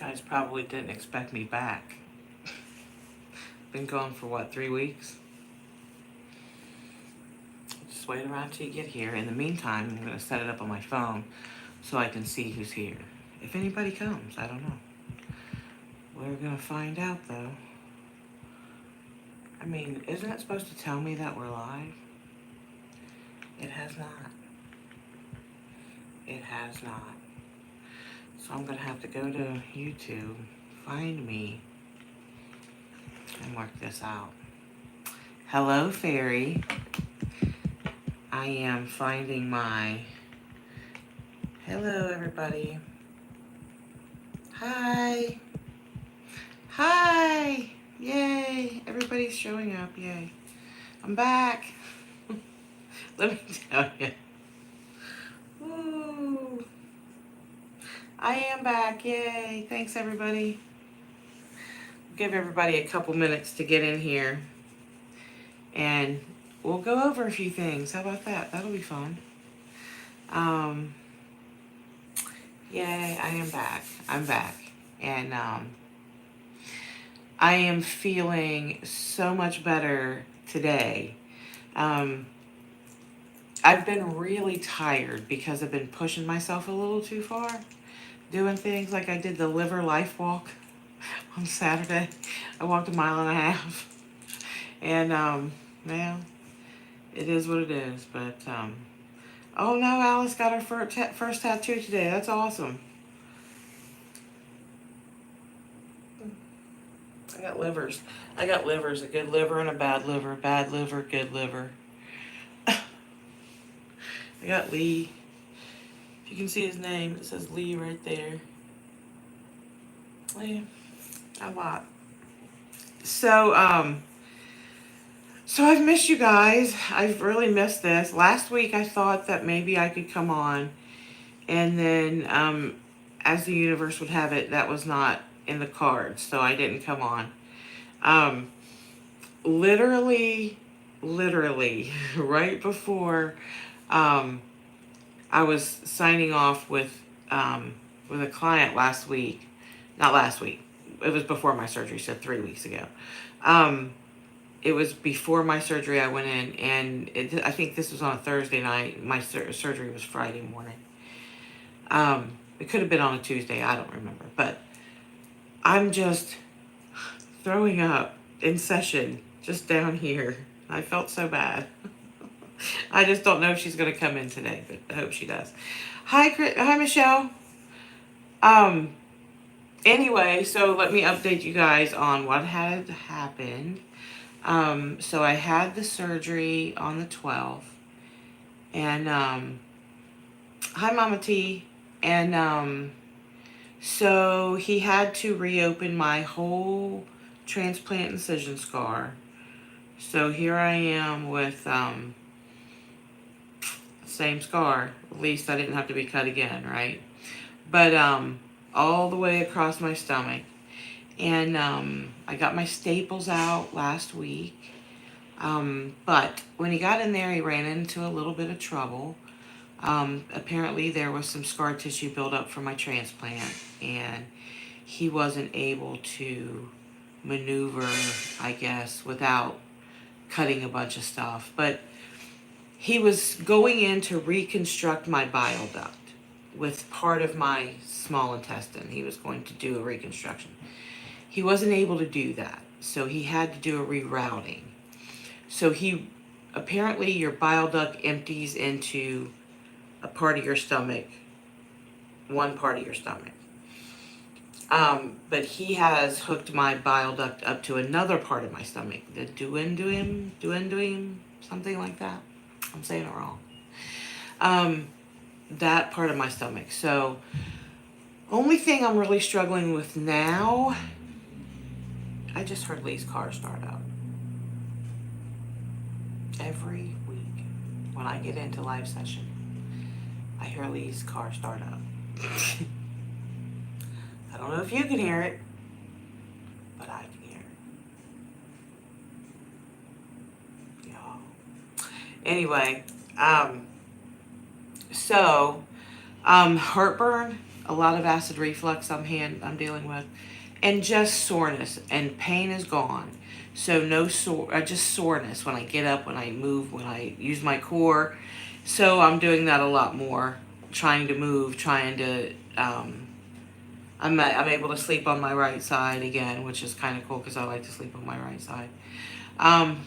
Guys probably didn't expect me back. Been gone for what, 3 weeks? Just wait around till you get here. In the meantime, I'm going to set it up on my phone so I can see who's here. If anybody comes, I don't know. We're going to find out, though. I mean, isn't it supposed to tell me that we're live? It has not. It has not. So I'm going to have to go to YouTube, find me, and work this out. Hello, Fairy. I am finding my... Hello, everybody. Hi. Hi. Yay. Everybody's showing up. Yay. I'm back. Let me tell you. Woo. I am back. Yay. Thanks, everybody. Give everybody a couple minutes to get in here. And we'll go over a few things. How about that? That'll be fun. Yay, I am back. I'm back. And I am feeling so much better today. I've been really tired because I've been pushing myself a little too far. Doing things like I did the Liver Life Walk on Saturday. I walked 1.5 miles. And, well, it is what it is. But, oh no, Alice got her first tattoo today. That's awesome. I got livers. I got livers. A good liver and a bad liver. Bad liver, good liver. I got Lee. If you can see his name, it says Lee right there. Lee. A lot. So I've missed you guys. I've really missed this. Last week I thought that maybe I could come on, and then as the universe would have it, that was not in the cards, so I didn't come on. Literally, right before I was signing off with a client last week. Not last week. It was before my surgery, so 3 weeks ago. It was before my surgery I went in, and I think this was on a Thursday night. My surgery was Friday morning. It could have been on a Tuesday. I don't remember. But I'm just throwing up in session just down here. I felt so bad. I just don't know if she's going to come in today, but I hope she does. Hi, Michelle. Anyway, so let me update you guys on what had happened. So I had the surgery on the 12th, and hi, Mama T. And so he had to reopen my whole transplant incision scar. So here I am with same scar. At least I didn't have to be cut again, right? But all the way across my stomach. And I got my staples out last week. But when he got in there, he ran into a little bit of trouble. Apparently there was some scar tissue buildup from my transplant, and he wasn't able to maneuver, I guess, without cutting a bunch of stuff. But he was going in to reconstruct my bile duct with part of my small intestine. He was going to do a reconstruction. He wasn't able to do that, so he had to do a rerouting. So apparently your bile duct empties into a part of your stomach, one part of your stomach. But he has hooked my bile duct up to another part of my stomach, the duodenum, something like that. I'm saying it wrong. That part of my stomach. So, only thing I'm really struggling with now, I just heard Lee's car start up. Every week when I get into live session, I hear Lee's car start up. I don't know if you can hear it, but I can hear it. Y'all. Anyway, heartburn a lot of acid reflux I'm dealing with, and just soreness, and pain is gone. So no just soreness when I get up, when I move, when I use my core. So I'm doing that a lot more, trying to move, trying to. I'm able to sleep on my right side again, which is kind of cool because I like to sleep on my right side. Um,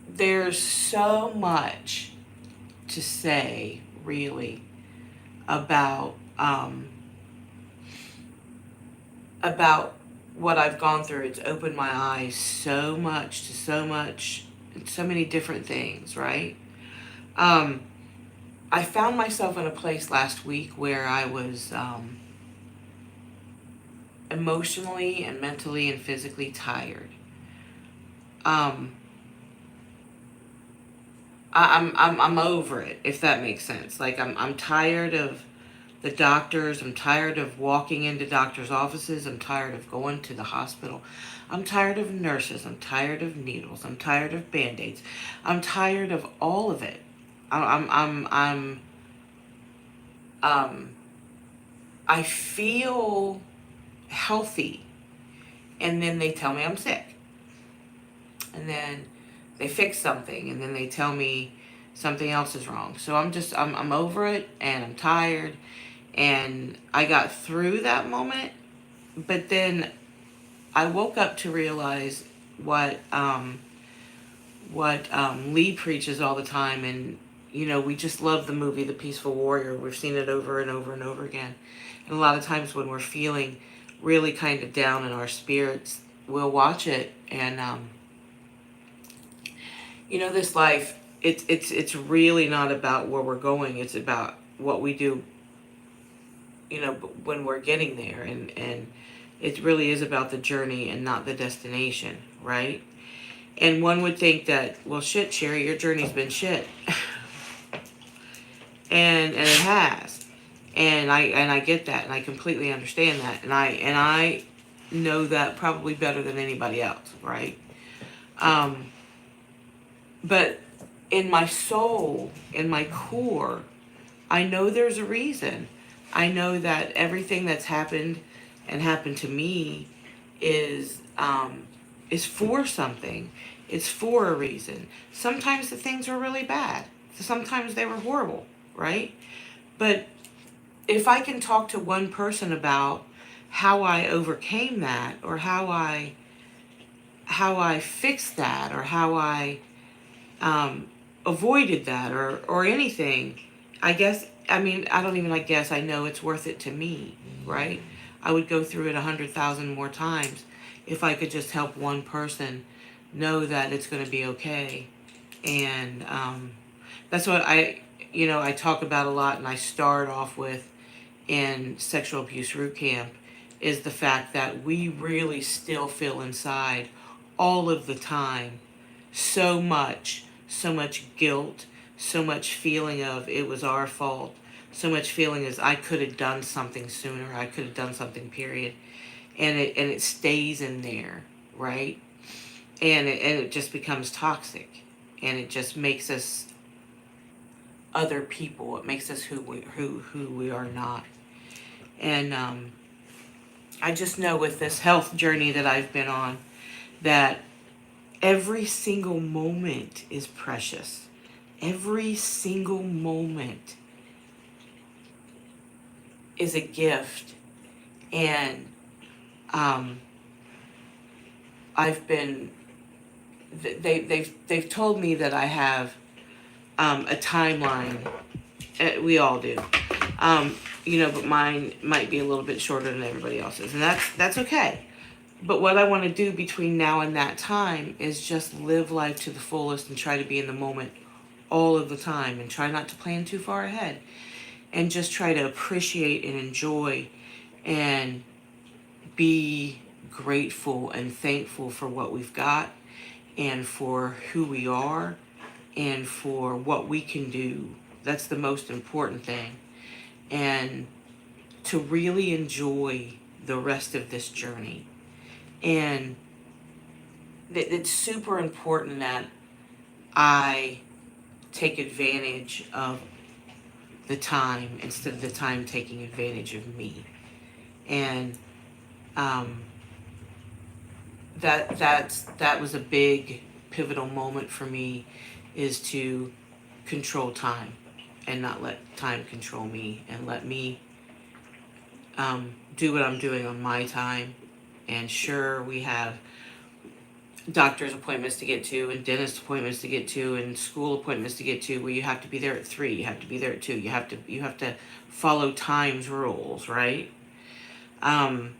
there's so much to say, really, about about what I've gone through. It's opened my eyes so much to so many different things, right? Um, I found myself in a place last week where I was emotionally and mentally and physically tired. Um, I'm over it, if that makes sense. Like I'm tired of the doctors. I'm tired of walking into doctors' offices. I'm tired of going to the hospital. I'm tired of nurses. I'm tired of needles. I'm tired of band-aids. I'm tired of all of it. I'm um I feel healthy, and then they tell me I'm sick. And then they fix something, and then they tell me something else is wrong. So I'm over it, and I'm tired, and I got through that moment. But then I woke up to realize what Lee preaches all the time, and we just love the movie The Peaceful Warrior. We've seen it over and over and over again, and a lot of times when we're feeling really kind of down in our spirits, we'll watch it, and this life, it's really not about where we're going. It's about what we do, when we're getting there, and it really is about the journey and not the destination, right? And one would think that, well, shit, Sherry, your journey's been shit, and it has, and I get that, and I completely understand that, and I know that probably better than anybody else, right? Um, but in my soul, in my core, I know there's a reason. I know that everything that's happened and happened to me is for something. It's for a reason. Sometimes the things were really bad. Sometimes they were horrible, right? But if I can talk to one person about how I overcame that, or how I fixed that, or how I um, avoided that, or anything, I guess, I mean, I don't even, I guess, I know it's worth it to me, right? I would go through it 100,000 more times if I could just help one person know that it's going to be okay. And that's what I talk about a lot, and I start off with in sexual abuse root camp, is the fact that we really still feel inside all of the time so much guilt, so much feeling of it was our fault, so much feeling as I could have done something sooner, I could have done something, period. And it stays in there, right? And it just becomes toxic, and it just makes us other people. It makes us who we are not. And I just know with this health journey that I've been on, that every single moment is precious. Every single moment is a gift. And um, I've been, they've told me that I have a timeline. We all do. Um, but mine might be a little bit shorter than everybody else's, and that's okay. But what I want to do between now and that time is just live life to the fullest and try to be in the moment all of the time, and try not to plan too far ahead, and just try to appreciate and enjoy and be grateful and thankful for what we've got, and for who we are, and for what we can do. That's the most important thing. And to really enjoy the rest of this journey. And it's super important that I take advantage of the time instead of the time taking advantage of me. And um, that was a big pivotal moment for me, is to control time and not let time control me, and let me do what I'm doing on my time. And sure, we have doctor's appointments to get to, and dentist appointments to get to, and school appointments to get to, where you have to be there at 3, you have to be there at 2, you have to follow time's rules, right? um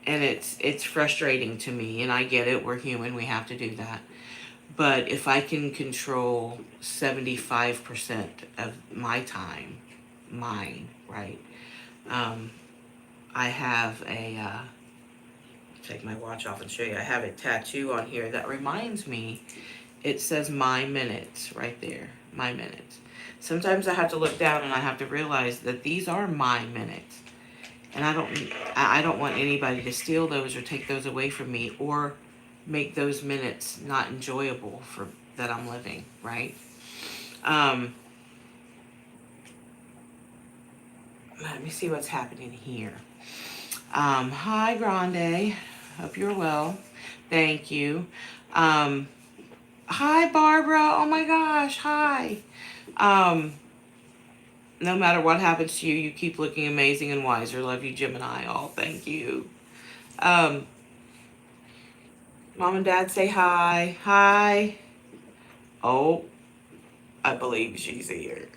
and it's frustrating to me, and I get it, we're human, we have to do that. But if I can control 75% of my time, mine, right? um I have a take my watch off and show you. I have a tattoo on here that reminds me. It says my minutes right there. My minutes. Sometimes I have to look down and I have to realize that these are my minutes. And I don't want anybody to steal those or take those away from me, or make those minutes not enjoyable for that I'm living, right? Um Let me see what's happening here. Hi Grande. Hope you're well. Thank you. Um Hi Barbara. Oh my gosh. Hi. Um no matter what happens to you, you keep looking amazing and wiser. Love you, Gemini. Oh, thank you. Um, Mom and Dad say hi. Hi. Oh, I believe she's here.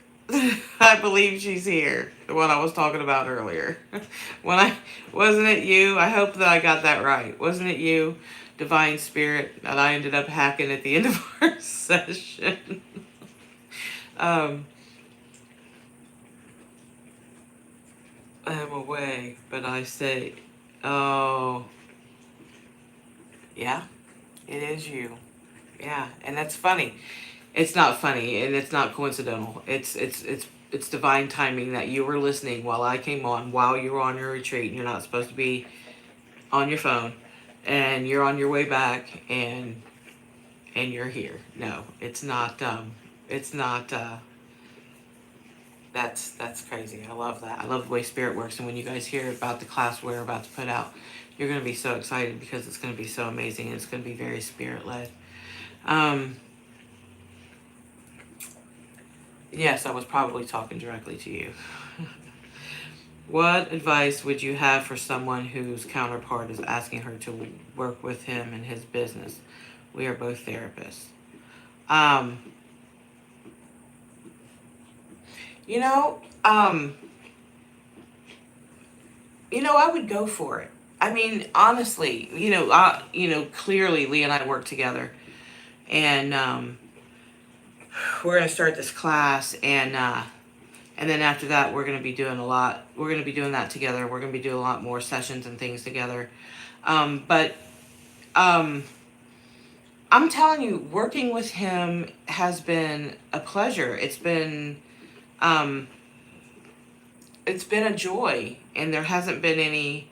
I believe she's here. The one I was talking about earlier. When I wasn't it you? I hope that I got that right. Wasn't it you, Divine Spirit, that I ended up hacking at the end of our session? um, I'm away, but I say, oh, yeah, it is you. Yeah, and that's funny. It's not funny, and it's not coincidental. It's divine timing that you were listening while I came on, while you were on your retreat, and you're not supposed to be on your phone, and you're on your way back, and you're here. No, it's not. It's not. That's crazy. I love that. I love the way spirit works, and when you guys hear about the class we're about to put out, you're gonna be so excited, because it's gonna be so amazing, and it's gonna be very spirit led. Um, yes, I was probably talking directly to you. What advice would you have for someone whose counterpart is asking her to work with him in his business? We are both therapists. Um, you know, um, I would go for it. I mean, honestly, clearly Lee and I work together, and we're gonna start this class, and then after that, we're gonna be doing a lot. We're gonna be doing that together. We're gonna be doing a lot more sessions and things together. But um, I'm telling you, working with him has been a pleasure. Um, it's been a joy, and there hasn't been any.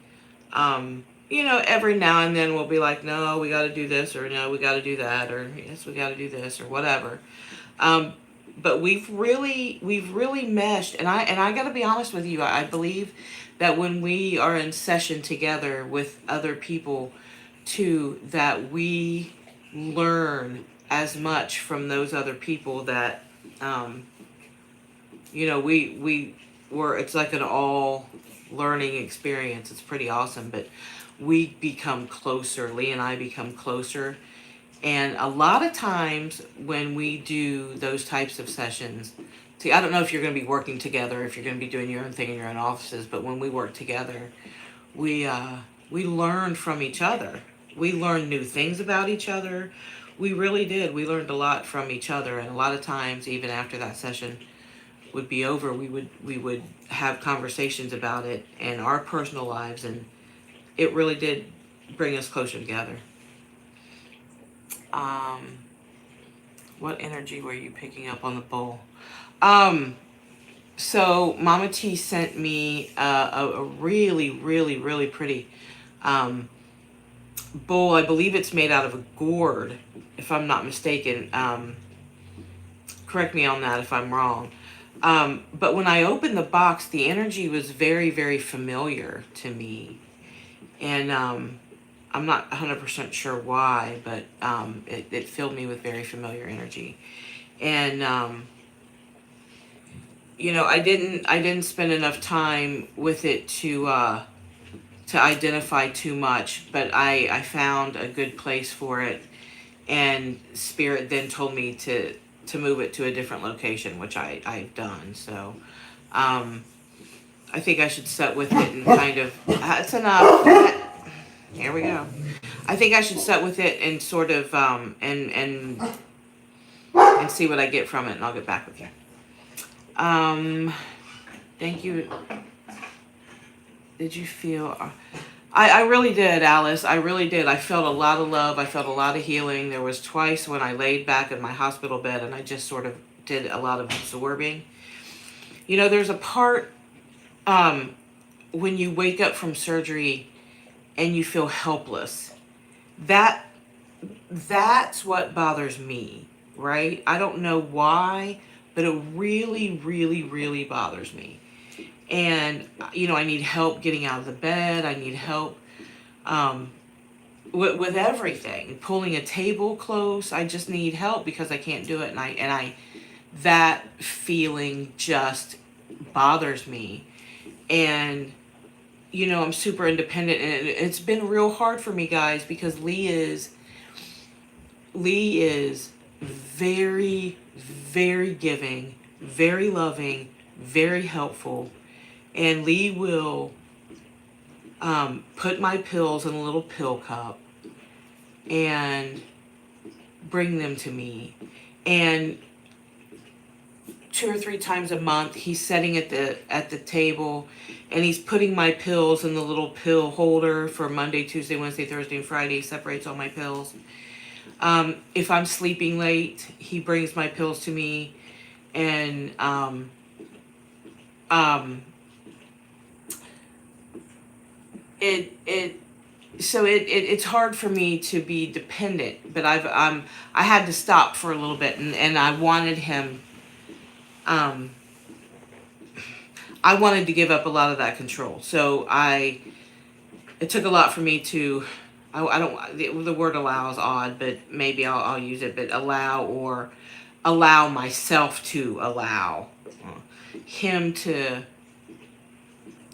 Every now and then we'll be like, no, we got to do this, or no, we got to do that, or yes, we got to do this, or whatever. Um, but we've really meshed, and I got to be honest with you. I believe that when we are in session together with other people, too, that we learn as much from those other people, that um, we were. It's like an all learning experience. It's pretty awesome, but we become closer. Lee and I become closer, and a lot of times when we do those types of sessions, see, I don't know if you're going to be working together, if you're going to be doing your own thing in your own offices, but when we work together, we we learn from each other. We learn new things about each other. We really did. We learned a lot from each other, and a lot of times, even after that session would be over, we would have conversations about it and our personal lives, and it really did bring us closer together. Um, what energy were you picking up on the bowl? Um, so Mama T sent me a really, really, really pretty um, bowl. I believe it's made out of a gourd, if I'm not mistaken. Correct me on that if I'm wrong. But when I opened the box, the energy was very, very familiar to me. And I'm not 100% sure why, but it filled me with very familiar energy. And I didn't spend enough time with it to identify too much, but I found a good place for it, and Spirit then told me to move it to a different location, which I've done. So I think I should sit with it and kind of, that's enough. Here we go. I think I should sit with it and sort of and see what I get from it, and I'll get back with you. Thank you. Did you feel? I really did, Alice. I really did. I felt a lot of love. I felt a lot of healing. There was twice when I laid back in my hospital bed and I just sort of did a lot of absorbing. There's a part when you wake up from surgery and you feel helpless. That's what bothers me, right? I don't know why, but it really, really, really bothers me. And I need help getting out of the bed. I need help with everything, pulling a table close. I just need help because I can't do it, and I that feeling just bothers me. And I'm super independent, and it's been real hard for me, guys, because Lee is very, very giving, very loving, very helpful, and Lee will put my pills in a little pill cup and bring them to me. And 2 or 3 times a month, he's sitting at the table, and he's putting my pills in the little pill holder for Monday, Tuesday, Wednesday, Thursday, and Friday. He separates all my pills. If I'm sleeping late, he brings my pills to me, and it's hard for me to be dependent, but I had to stop for a little bit, and I wanted him. I wanted to give up a lot of that control. So it took a lot for me to, I don't, the word allow is odd, but maybe I'll use it, but allow myself to allow him to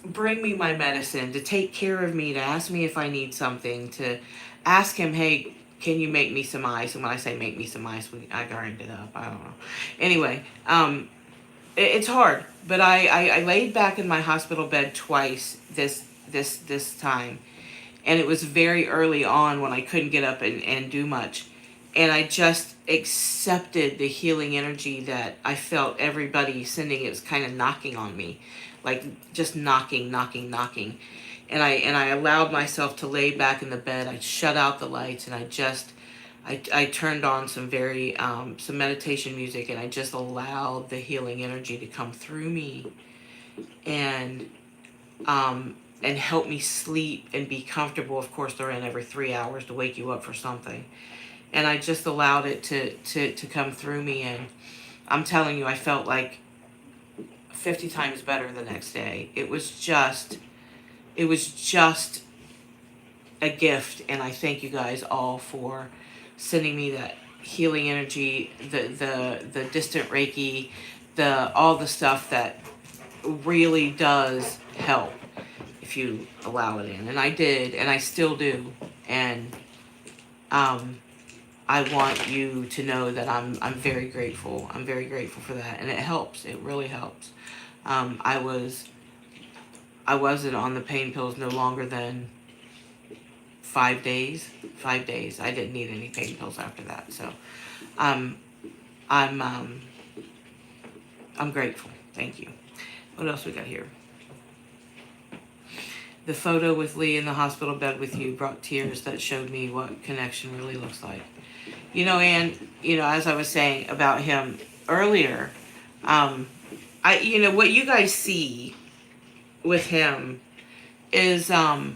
bring me my medicine, to take care of me, to ask me if I need something, to ask him, hey, can you make me some ice? And when I say make me some ice, I grind it up. I don't know. Anyway, it's hard, but I laid back in my hospital bed twice this time, and it was very early on when I couldn't get up and do much, and I just accepted the healing energy that I felt everybody sending. It was kind of knocking on me, like just knocking, and I allowed myself to lay back in the bed. I shut out the lights, and I turned on some meditation music, and I just allowed the healing energy to come through me and help me sleep and be comfortable. Of course, they're in every 3 hours to wake you up for something. And I just allowed it to come through me, and I'm telling you, I felt like 50 times better the next day. It was just a gift, and I thank you guys all for sending me that healing energy, the distant Reiki, all the stuff that really does help if you allow it in. And I did, and I still do. And I want you to know that I'm very grateful. I'm very grateful for that, and it helps. It really helps. I wasn't on the pain pills no longer than 5 days. 5 days. I didn't need any pain pills after that. So, I'm grateful. Thank you. What else we got here? The photo with Lee in the hospital bed with you brought tears that showed me what connection really looks like. And as I was saying about him earlier, what you guys see with him is a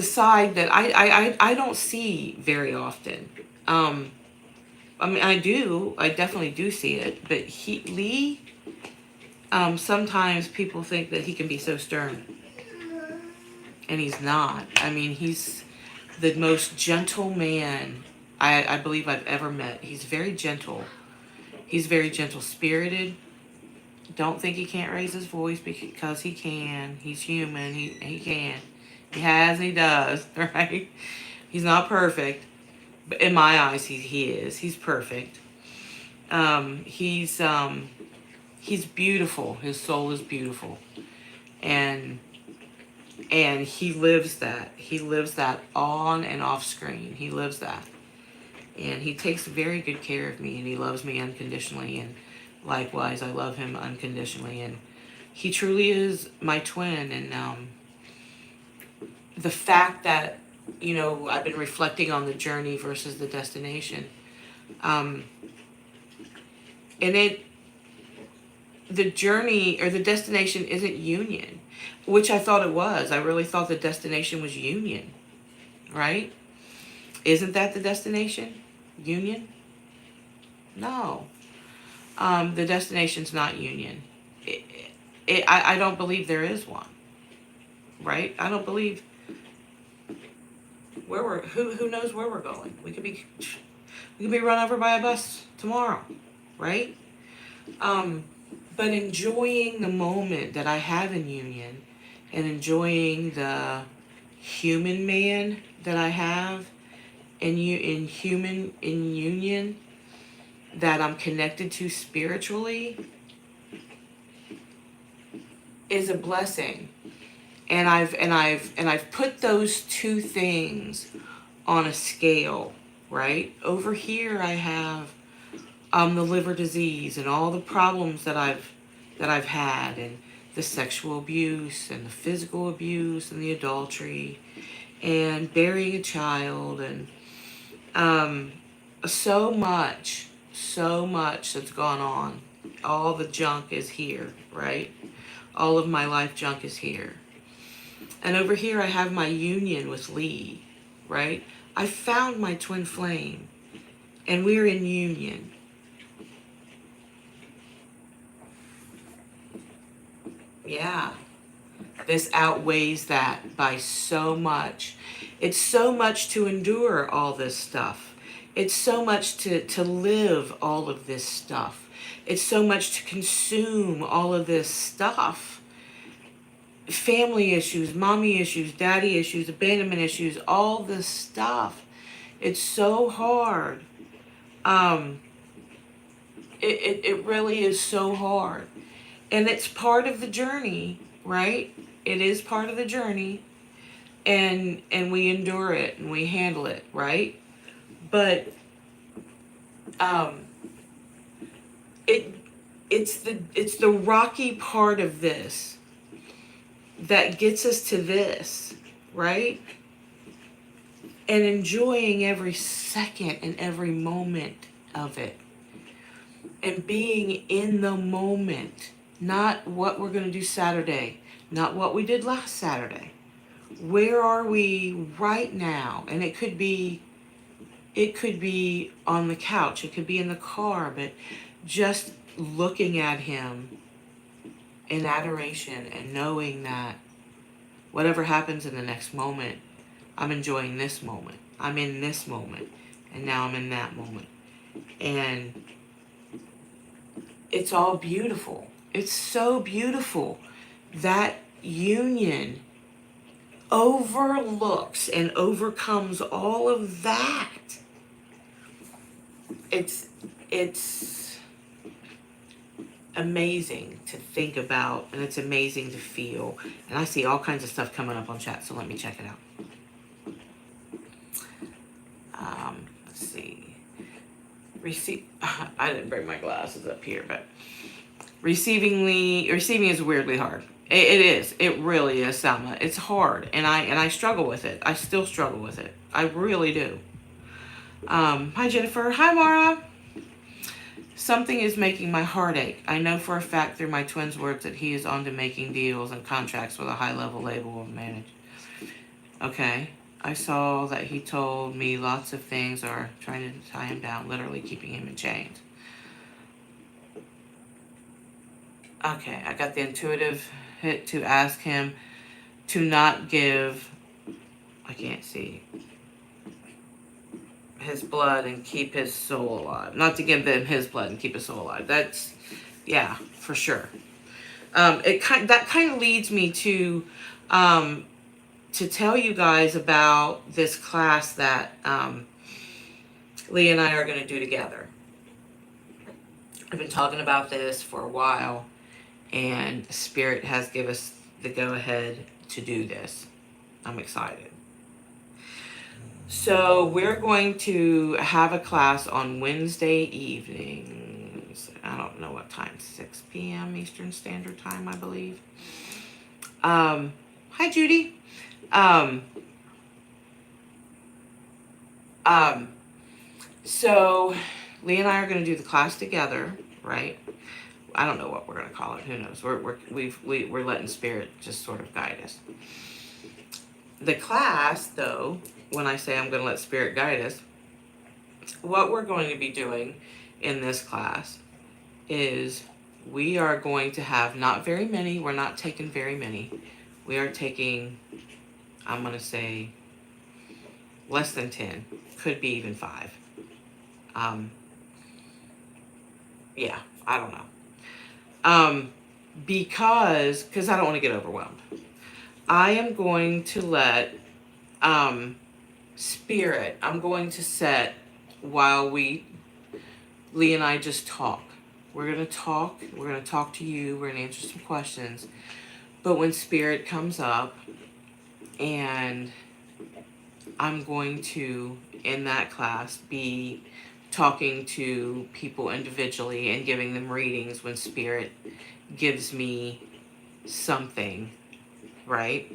side that I don't see very often. I mean, I definitely do see it, but Lee, sometimes people think that he can be so stern, and he's not. I mean, he's the most gentle man I believe I've ever met. He's very gentle. He's very gentle spirited. Don't think he can't raise his voice because he can. He's human. He can. He has and he does, right? He's not perfect, but in my eyes, he is. He's perfect. Um, he's um, he's beautiful. His soul is beautiful, and he lives that. He lives that on and off screen. He lives that, and he takes very good care of me, and he loves me unconditionally, and likewise, I love him unconditionally, and he truly is my twin. And the fact that, I've been reflecting on the journey versus the destination, um, and the journey or the destination isn't union, which I thought it was. I really thought the destination was union, right? Isn't that the destination? Union? No. The destination's not union. I don't believe there is one, right? I don't believe who knows where we're going. We could be run over by a bus tomorrow, right? Um, but enjoying the moment that I have in union, and enjoying the human man that I have in union, that I'm connected to spiritually, is a blessing. And I've put those two things on a scale, right? Over here I have the liver disease and all the problems that I've had, and the sexual abuse and the physical abuse and the adultery and burying a child, and um, so much that's gone on. All the junk is here, right? All of my life junk is here. And over here I have my union with Lee, right? I found my twin flame, and we're in union. Yeah. This outweighs that by so much. It's so much to endure all this stuff. It's so much to live all of this stuff. It's so much to consume all of this stuff. Family issues, mommy issues, daddy issues, abandonment issues, all this stuff. It's so hard. Um, it really is so hard. And it's part of the journey, right? It is part of the journey, and we endure it and we handle it, right? But um it it's the rocky part of this that gets us to this, right? And enjoying every second and every moment of it, and being in the moment, not what we're going to do Saturday, not what we did last Saturday. Where are we right now? And it could be on the couch, it could be in the car, but just looking at him in adoration and knowing that whatever happens in the next moment, I'm enjoying this moment. I'm in this moment, and now I'm in that moment. And it's all beautiful. It's so beautiful. That union overlooks and overcomes all of that. It's amazing to think about, and it's amazing to feel. And I see all kinds of stuff coming up on chat, so let me check it out. Let's see. I didn't bring my glasses up here, but receiving is weirdly hard. It is. It really is, Salma. It's hard, and I struggle with it. I still struggle with it. I really do. Hi Jennifer. Hi Mara. Something is making my heart ache. I know for a fact through my twin's words that he is on to making deals and contracts with a high level label of manage. Okay. I saw that he told me lots of things are trying to tie him down, literally keeping him in chains. Okay, I got the intuitive hit to ask him to not give, I can't see, his blood and keep his soul alive. Not to give them his blood and keep his soul alive. That's, yeah, for sure. That kind of leads me to tell you guys about this class that Lee and I are going to do together. I've been talking about this for a while, and Spirit has given us the go-ahead to do this. I'm excited. So we're going to have a class on Wednesday evenings. I don't know what time, 6 p.m. Eastern Standard Time, I believe. Hi, Judy. So Lee and I are going to do the class together, right? I don't know what we're going to call it. Who knows? We're letting Spirit just sort of guide us. The class, though, when I say I'm going to let Spirit guide us, what we're going to be doing in this class is we are going to have not very many. We're not taking very many. We are taking, I'm going to say, less than 10. Could be even 5. Yeah, I don't know. Because I don't want to get overwhelmed. I am going to let Spirit, I'm going to set while Lee and I just talk. We're going to talk to you, we're going to answer some questions. But when Spirit comes up, and I'm going to, in that class, be talking to people individually and giving them readings when Spirit gives me something, right?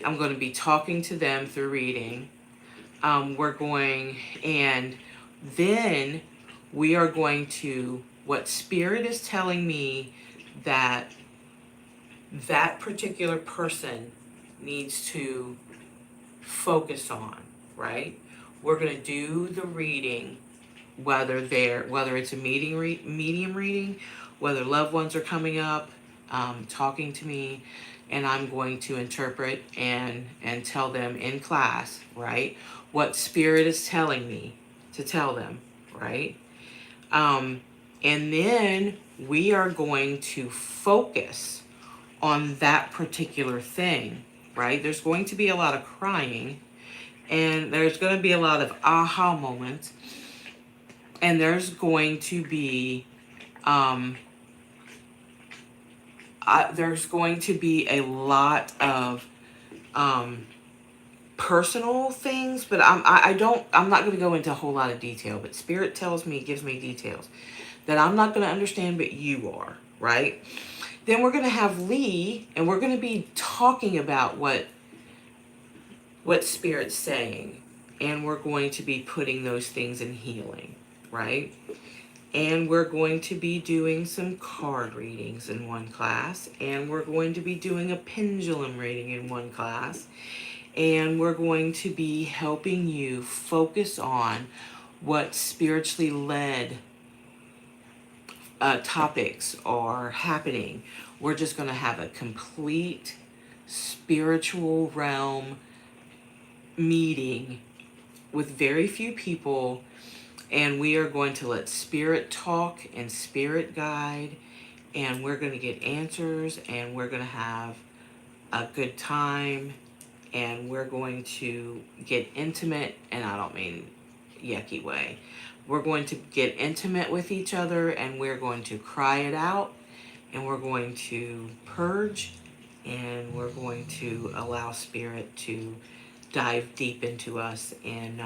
I'm going to be talking to them through reading. And then we are going to, what Spirit is telling me that particular person needs to focus on, right? We're going to do the reading, whether it's a medium reading, whether loved ones are coming up, talking to me, and I'm going to interpret and tell them in class, right, what Spirit is telling me to tell them, right? And then we are going to focus on that particular thing, right? There's going to be a lot of crying, and there's going to be a lot of aha moments, and there's going to be a lot of personal things, but I'm not going to go into a whole lot of detail, but Spirit gives me details that I'm not going to understand, but you are, right? Then we're going to have Lee, and we're going to be talking about what Spirit's saying, and we're going to be putting those things in healing, right? And we're going to be doing some card readings in one class, and we're going to be doing a pendulum reading in one class, and we're going to be helping you focus on what spiritually led topics are happening. We're just going to have a complete spiritual realm meeting with very few people, and we are going to let Spirit talk and Spirit guide, and we're going to get answers, and we're going to have a good time, and we're going to get intimate, and I don't mean yucky way. We're going to get intimate with each other, and we're going to cry it out, and we're going to purge, and we're going to allow Spirit to dive deep into us and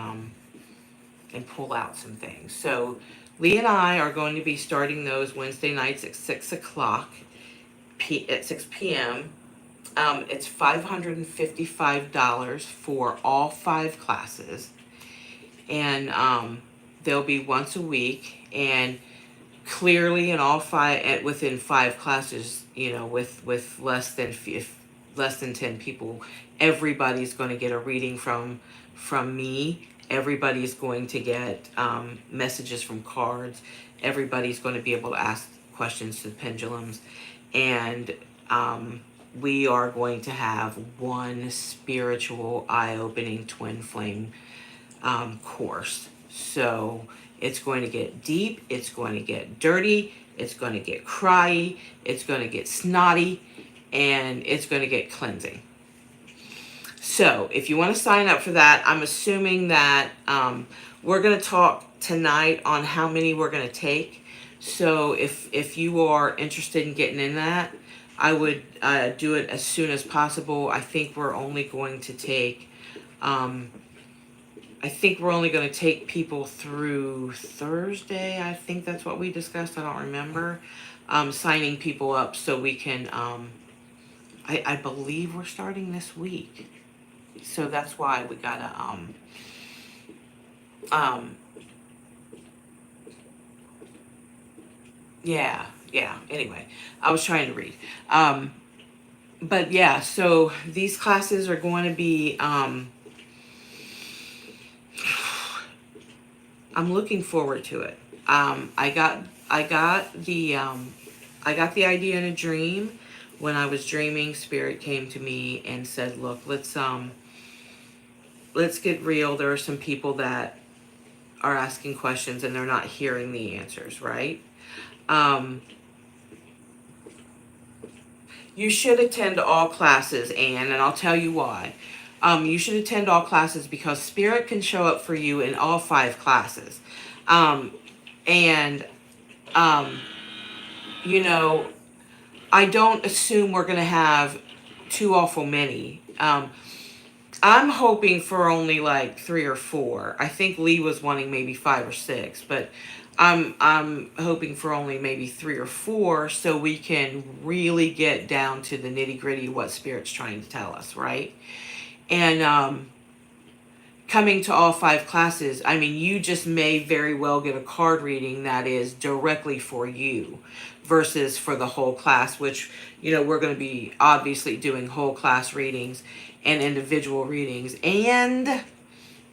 pull out some things. So Lee and I are going to be starting those Wednesday nights at 6 o'clock at 6 p.m. It's $555 for all 5 classes, and they'll be once a week, and clearly in all 5 within 5 classes, with less than less than 10 people. Everybody's going to get a reading from me. Everybody's going to get messages from cards. Everybody's going to be able to ask questions to the pendulums. And we are going to have one spiritual eye-opening twin flame course. So it's going to get deep, it's going to get dirty, it's going to get cryy, it's going to get snotty, and it's going to get cleansing. So if you want to sign up for that, I'm assuming that we're going to talk tonight on how many we're going to take. So if you are interested in getting in that, I would do it as soon as possible. I think we're only going to take people through Thursday. I think that's what we discussed. I don't remember. Signing people up so we can, I believe we're starting this week. So that's why we gotta, yeah, anyway, I was trying to read. But yeah, so these classes are going to be, I'm looking forward to it. I got the idea in a dream. When I was dreaming, Spirit came to me and said, "Look, let's get real. There are some people that are asking questions and they're not hearing the answers, right? You should attend all classes, Anne, and I'll tell you why. You should attend all classes because Spirit can show up for you in all 5 classes. And, you know, I don't assume we're going to have too awful many. I'm hoping for only like 3 or 4. I think Lee was wanting maybe 5 or 6, but I'm hoping for only maybe 3 or 4 so we can really get down to the nitty-gritty of what Spirit's trying to tell us, right? And coming to all 5 classes, I mean, you just may very well get a card reading that is directly for you versus for the whole class, which, you know, we're going to be obviously doing whole class readings and individual readings. And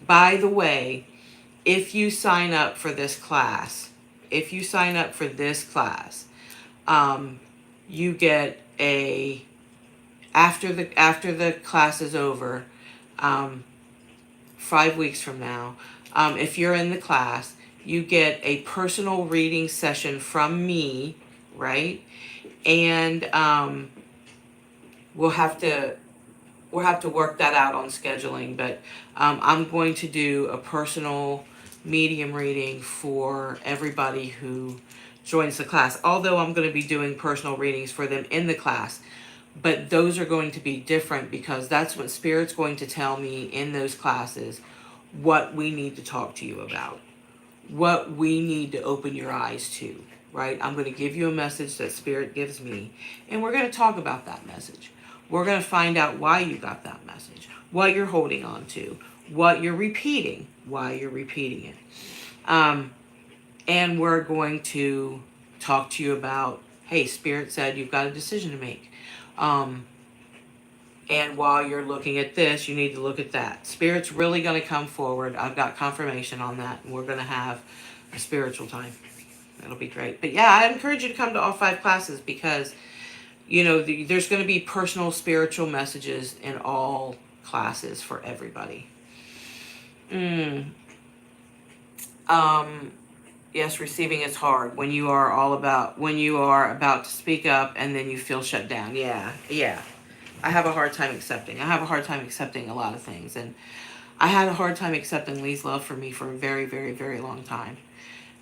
by the way, if you sign up for this class, you get a, after the class is over, 5 weeks from now, if you're in the class, you get a personal reading session from me, right? And we'll have to work that out on scheduling, but I'm going to do a personal medium reading for everybody who joins the class. Although I'm going to be doing personal readings for them in the class, but those are going to be different because that's what Spirit's going to tell me in those classes, what we need to talk to you about, what we need to open your eyes to, right? I'm going to give you a message that Spirit gives me, and we're going to talk about that message. We're going to find out why you got that message, what you're holding on to, what you're repeating, why you're repeating it. And we're going to talk to you about, hey, Spirit said you've got a decision to make. And while you're looking at this, you need to look at that. Spirit's really going to come forward. I've got confirmation on that. And we're going to have a spiritual time. That'll be great. But yeah, I encourage you to come to all 5 classes because, you know, there's going to be personal spiritual messages in all classes for everybody. Yes, receiving is hard when you are about to speak up and then you feel shut down. Yeah. I have a hard time accepting. I have a hard time accepting a lot of things. And I had a hard time accepting Lee's love for me for a very, very, very long time.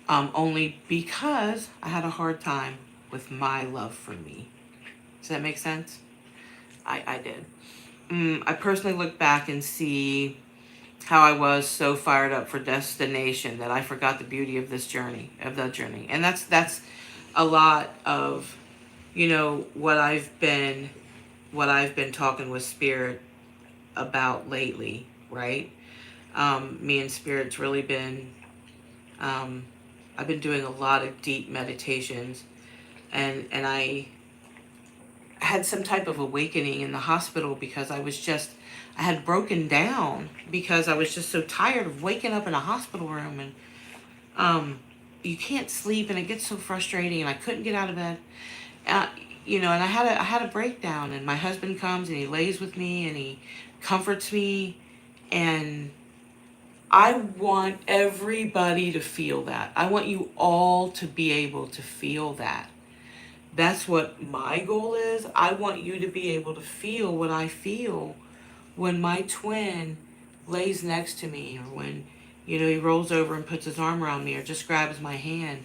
Only because I had a hard time with my love for me. Does that make sense? I did. I personally look back and see how I was so fired up for destination that I forgot the beauty of this journey, And that's a lot of, you know, what I've been talking with Spirit about lately, right? Me and Spirit's really been, I've been doing a lot of deep meditations and had some type of awakening in the hospital because I had broken down because I was just so tired of waking up in a hospital room, and you can't sleep and it gets so frustrating, and I couldn't get out of bed. Uh, and I had a breakdown, and my husband comes and he lays with me and he comforts me, and I want everybody to feel that. I want you all to be able to feel that. That's what my goal is. I want you to be able to feel what I feel when my twin lays next to me, or when, he rolls over and puts his arm around me or just grabs my hand.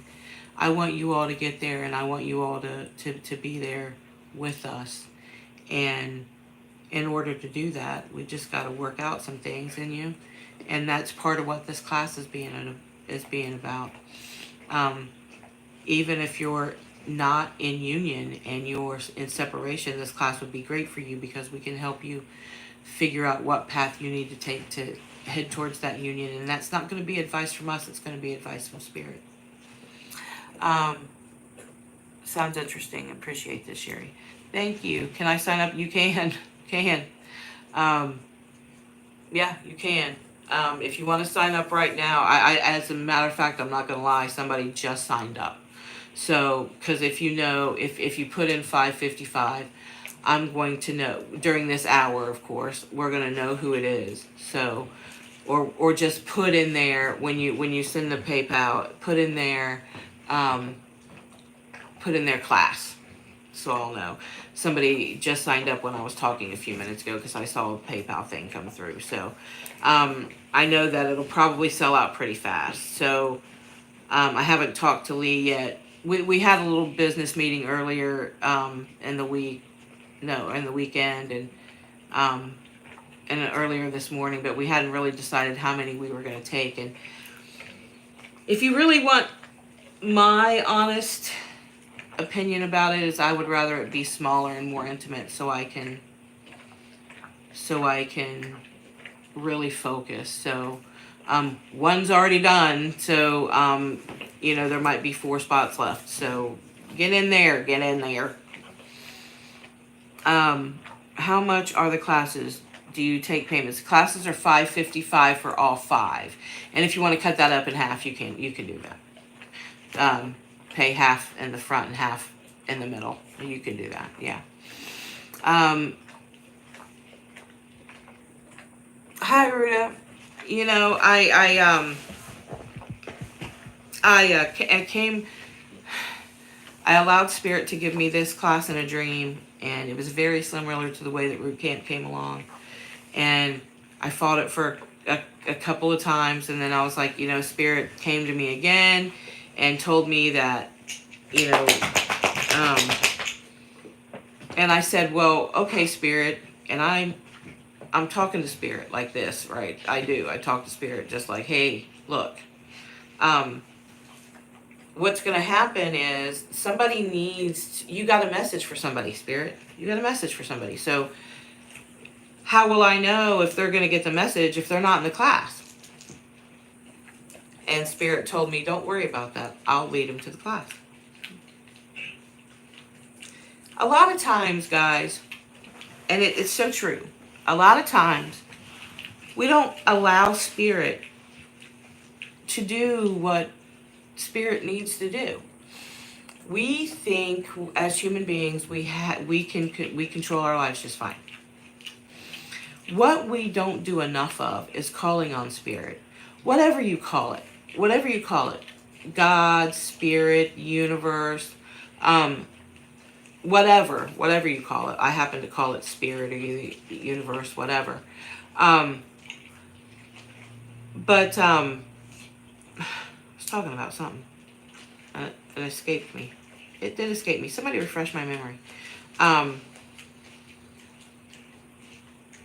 I want you all to get there, and I want you all to be there with us. And in order to do that, we just got to work out some things in you. And that's part of what this class is being about. Even if you're not in union and you're in separation, this class would be great for you because we can help you figure out what path you need to take to head towards that union. And that's not going to be advice from us, it's going to be advice from Spirit. Sounds interesting. Appreciate this, Sherry. Thank you. Can I sign up? You can. Yeah, you can. If you want to sign up right now, as a matter of fact, I'm not going to lie, somebody just signed up. So, because if you put in 555, I'm going to know during this hour, of course, we're going to know who it is. So, or just put in there when you send the PayPal, put in there class. So I'll know. Somebody just signed up when I was talking a few minutes ago because I saw a PayPal thing come through. So I know that it'll probably sell out pretty fast. So I haven't talked to Lee yet. We had a little business meeting earlier in the weekend, and earlier this morning, but we hadn't really decided how many we were going to take. And if you really want my honest opinion about it, is I would rather it be smaller and more intimate so I can really focus. So one's already done, so there might be 4 spots left, so get in there. How much are the classes? Do you take payments? Classes are $555 for all 5, and if you want to cut that up in half, you can do that. Pay half in the front and half in the middle. You can do that. Yeah. Hi, Ruda. I allowed Spirit to give me this class in a dream, and it was very similar to the way that Root Camp came along. And I fought it for a couple of times, and then I was like, Spirit came to me again and told me that, and I said, well, okay, Spirit, and I'm talking to Spirit like this, right? I talk to Spirit just like, hey, look, what's going to happen is you got a message for somebody, Spirit. You got a message for somebody. So how will I know if they're going to get the message if they're not in the class? And Spirit told me, don't worry about that. I'll lead them to the class. A lot of times, guys, and it's so true, a lot of times we don't allow Spirit to do what Spirit needs to do. We think as human beings we control our lives just fine. What we don't do enough of is calling on Spirit. Whatever you call it. God, Spirit, universe, whatever you call it. I happen to call it Spirit or universe, whatever. But I was talking about something. It escaped me. It did escape me. Somebody refresh my memory.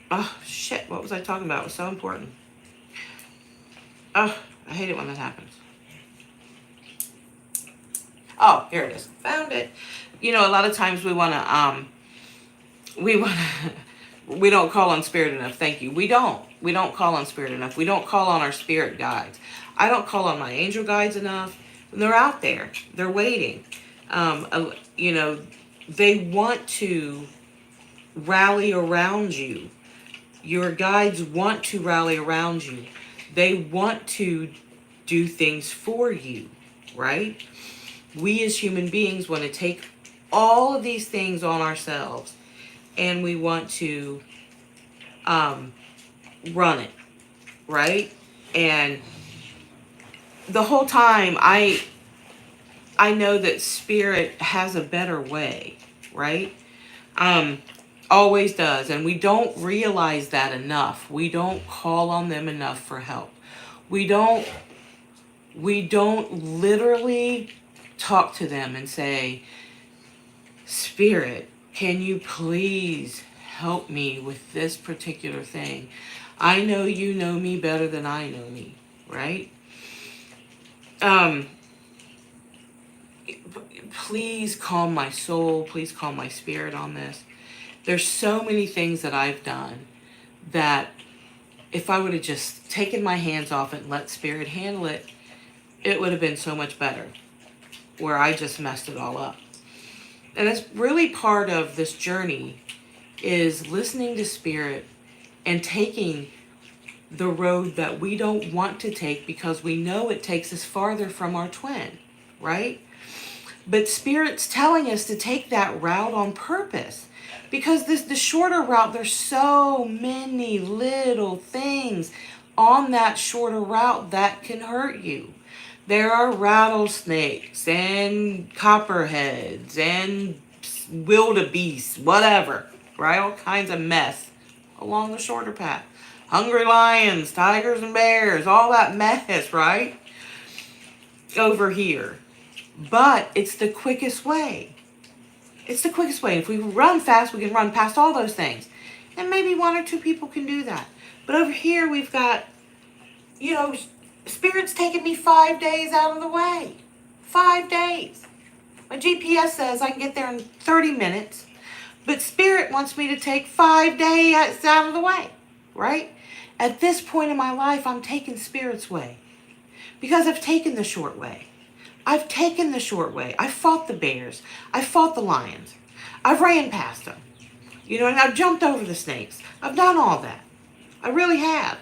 Oh, shit. What was I talking about? It was so important. Oh, I hate it when that happens. Oh, here it is. Found it. A lot of times we don't call on Spirit enough. Thank you. We don't call on Spirit enough. We don't call on our spirit guides. I don't call on my angel guides enough. They're out there. They're waiting. they want to rally around you. Your guides want to rally around you. They want to do things for you, right? We as human beings want to take all of these things on ourselves, and we want to um, run it, right? And the whole time I know that spirit has a better way, right? Um, Always does, and we don't realize that enough. We don't call on them enough for help. We don't we don't literally talk to them and say, "Spirit, can you please help me with this particular thing? I know you know me better than I know me," right? Um Please calm my soul, please calm my spirit on this. There's so many things that I've done that if I would have just taken my hands off it and let spirit handle it, it would have been so much better. Where I just messed it all up. And it's really part of this journey is listening to spirit and taking the road that we don't want to take because we know it takes us farther from our twin, right? But spirit's telling us to take that route on purpose. Because the shorter route, there's so many little things on that shorter route that can hurt you. There are rattlesnakes and copperheads and wildebeest, whatever, right? All kinds of mess along the shorter path. Hungry lions, tigers and bears, all that mess, right? Over here. But it's the quickest way. It's the quickest way. If we run fast, we can run past all those things. And maybe one or two people can do that. But over here, we've got, Spirit's taking me 5 days out of the way. 5 days. My GPS says I can get there in 30 minutes. But Spirit wants me to take 5 days out of the way. Right? At this point in my life, I'm taking Spirit's way. Because I've taken the short way. I've taken the short way. I fought the bears. I fought the lions. I've ran past them. And I've jumped over the snakes. I've done all that. I really have.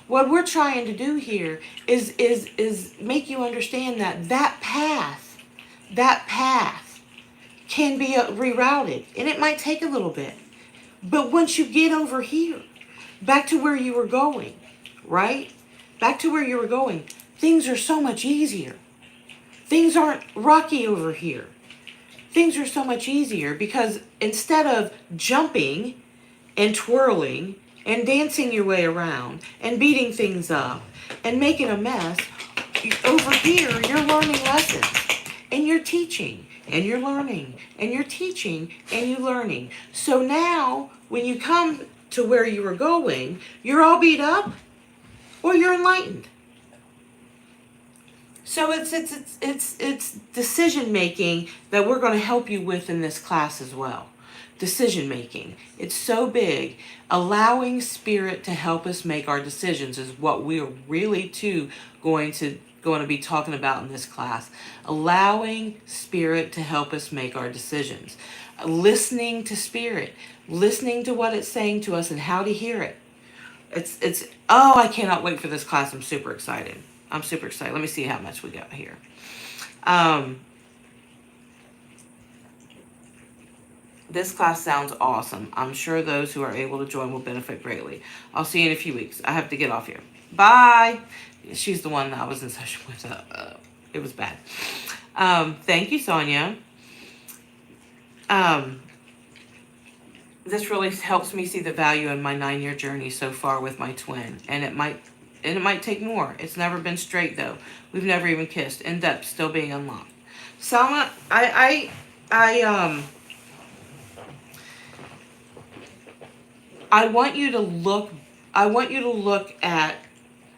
What we're trying to do here is make you understand that path can be rerouted. And it might take a little bit. But once you get over here, back to where you were going, right? Back to where you were going, things are so much easier. Things aren't rocky over here. Things are so much easier because instead of jumping and twirling and dancing your way around and beating things up and making a mess, over here you're learning lessons and you're teaching and you're learning and you're teaching and you're learning. So now when you come to where you were going, you're all beat up or you're enlightened. So it's decision making that we're going to help you with in this class as well. Decision making. It's so big. Allowing spirit to help us make our decisions is what we're really going to be talking about in this class. Allowing spirit to help us make our decisions. Listening to spirit. Listening to what it's saying to us and how to hear it. I cannot wait for this class. I'm super excited. Let me see how much we got here. This class sounds awesome. I'm sure those who are able to join will benefit greatly. I'll see you in a few weeks. I have to get off here. Bye. She's the one that I was in session with. It was bad. Thank you, Sonia. This really helps me see the value in my 9-year journey so far with my twin, and it might take more. It's never been straight though. We've never even kissed. In depth still being unlocked. Salma, I want you to look at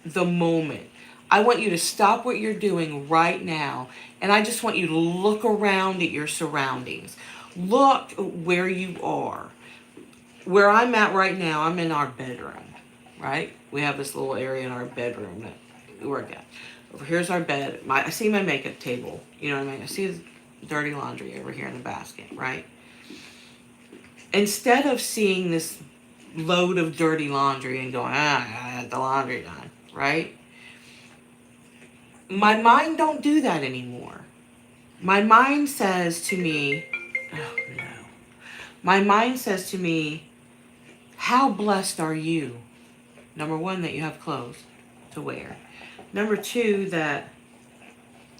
the moment. I want you to stop what you're doing right now, and I just want you to look around at your surroundings. Look where you are. Where I'm at right now, I'm in our bedroom, right? We have this little area in our bedroom that we work at. Over here's our bed. I see my makeup table. You know what I mean? I see the dirty laundry over here in the basket, right? Instead of seeing this load of dirty laundry and going, I had the laundry done, right? My mind don't do that anymore. My mind says to me, oh no. My mind says to me, how blessed are you? Number one, that you have clothes to wear. Number two, that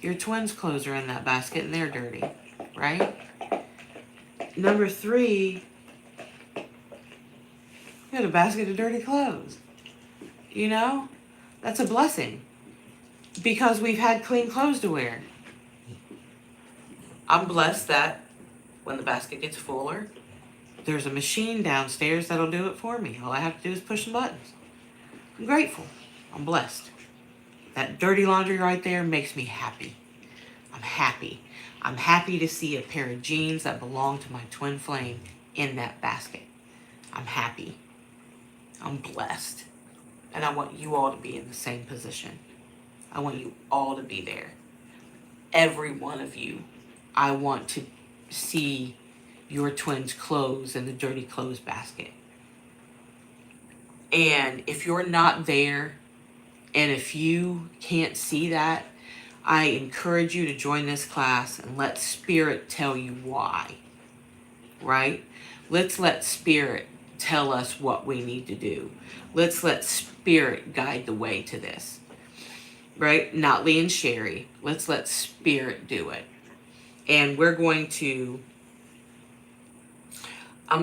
your twins' clothes are in that basket and they're dirty, right? Number three, you got a basket of dirty clothes. You know, that's a blessing because we've had clean clothes to wear. I'm blessed that when the basket gets fuller, there's a machine downstairs that'll do it for me. All I have to do is push some buttons. I'm grateful. I'm blessed. That dirty laundry right there makes me happy. I'm happy. I'm happy to see a pair of jeans that belong to my twin flame in that basket. I'm happy. I'm blessed. And I want you all to be in the same position. I want you all to be there. Every one of you. I want to see your twins' clothes in the dirty clothes basket. And if you're not there, and if you can't see that, I encourage you to join this class and let Spirit tell you why, right? Let's let Spirit tell us what we need to do. Let's let Spirit guide the way to this, right? Not Lee and Sherry. Let's let Spirit do it. And I'm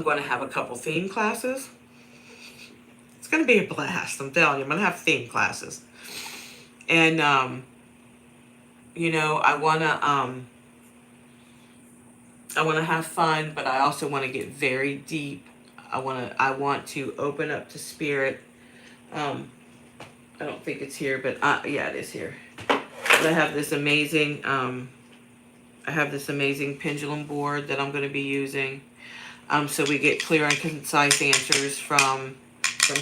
going to have a couple theme classes. It's going to be a blast, I'm telling you. I'm going to have theme classes. And, I want to have fun, but I also want to get very deep. I want to open up to Spirit. I don't think it's here, but yeah, it is here. But I have this amazing pendulum board that I'm going to be using. So we get clear and concise answers from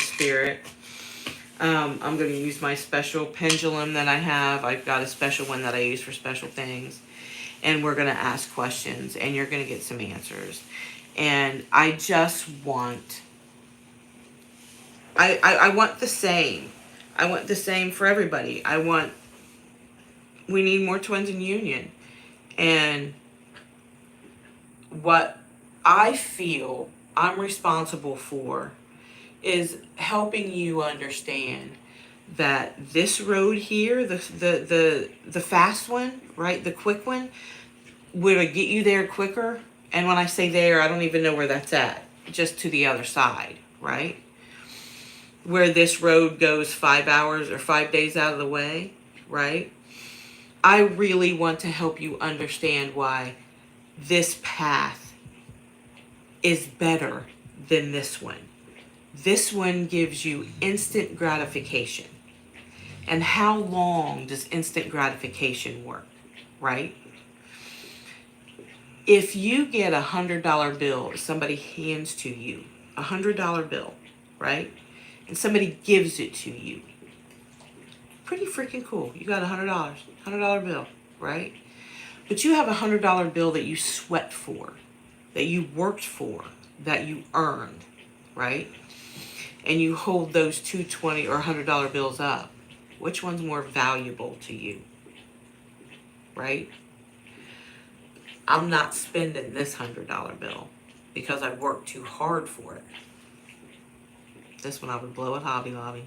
Spirit. I'm going to use my special pendulum that I have. I've got a special one that I use for special things. And we're going to ask questions, and you're going to get some answers. And I just want... I want the same. I want the same for everybody. We need more twins in union. And what I feel I'm responsible for is helping you understand that this road here, the fast one, right, the quick one, will get you there quicker. And when I say there, I don't even know where that's at, just to the other side, right? Where this road goes 5 hours or 5 days out of the way, right? I really want to help you understand why this path is better than this one. This one gives you instant gratification. And how long does instant gratification work, right? If you get $100 bill, somebody hands to you, $100 bill, right? And somebody gives it to you. Pretty freaking cool. You got $100 bill, right? But you have a $100 bill that you sweat for, that you worked for, that you earned, right? And you hold those two $20 or $100 bills up. Which one's more valuable to you, right? I'm not spending this $100 bill because I worked too hard for it. This one I would blow at Hobby Lobby.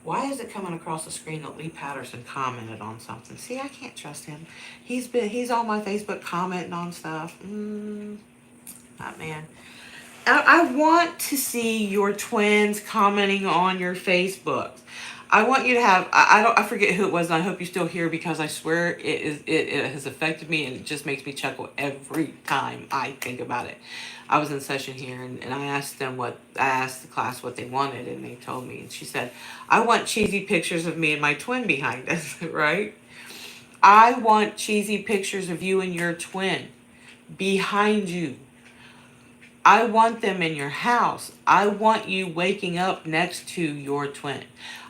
Why is it coming across the screen that Lee Patterson commented on something? See, I can't trust him. He's on my Facebook commenting on stuff. Not man. I want to see your twins commenting on your Facebooks. I want you to have, I forget who it was, and I hope you still hear, because I swear it has affected me, and it just makes me chuckle every time I think about it. I was in session here, and I asked the class what they wanted, and they told me, and she said, I want cheesy pictures of me and my twin behind us, right? I want cheesy pictures of you and your twin behind you. I want them in your house. I want you waking up next to your twin.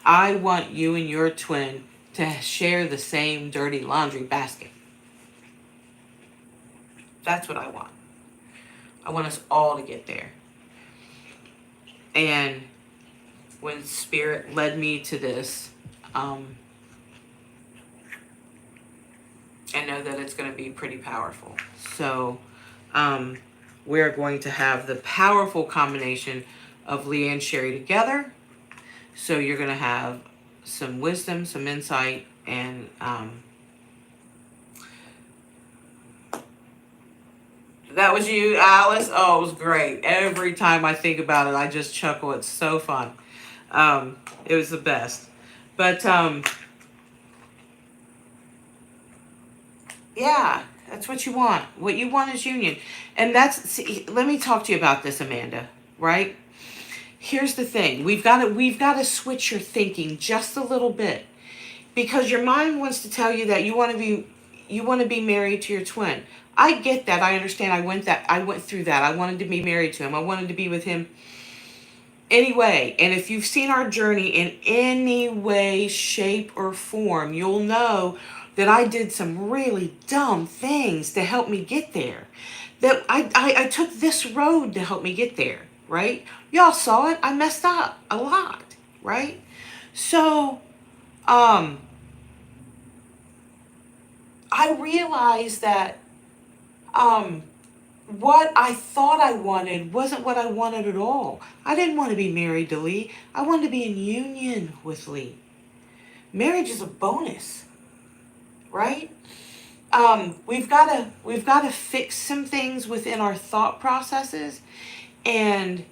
I want you and your twin to share the same dirty laundry basket. That's what I want. I want us all to get there. And when Spirit led me to this, I know that it's going to be pretty powerful. So we're going to have the powerful combination of Leah and Sherry together. So you're going to have some wisdom, some insight, and that was you, Alice. Oh, it was great. Every time I think about it, I just chuckle. It's so fun. It was the best. But yeah, that's what you want. What you want is union. And let me talk to you about this, Amanda, right? Here's the thing. We've got to switch your thinking just a little bit, because your mind wants to tell you that you want to be married to your twin. I get that. I understand. I went through that. I wanted to be married to him. I wanted to be with him anyway. And if you've seen our journey in any way, shape, or form, you'll know that I did some really dumb things to help me get there. That I took this road to help me get there, right? Y'all saw it. I messed up a lot, right? So, I realized that what I thought I wanted wasn't what I wanted at all. I didn't want to be married to Lee. I wanted to be in union with Lee. Marriage is a bonus, right? We've got to fix some things within our thought processes and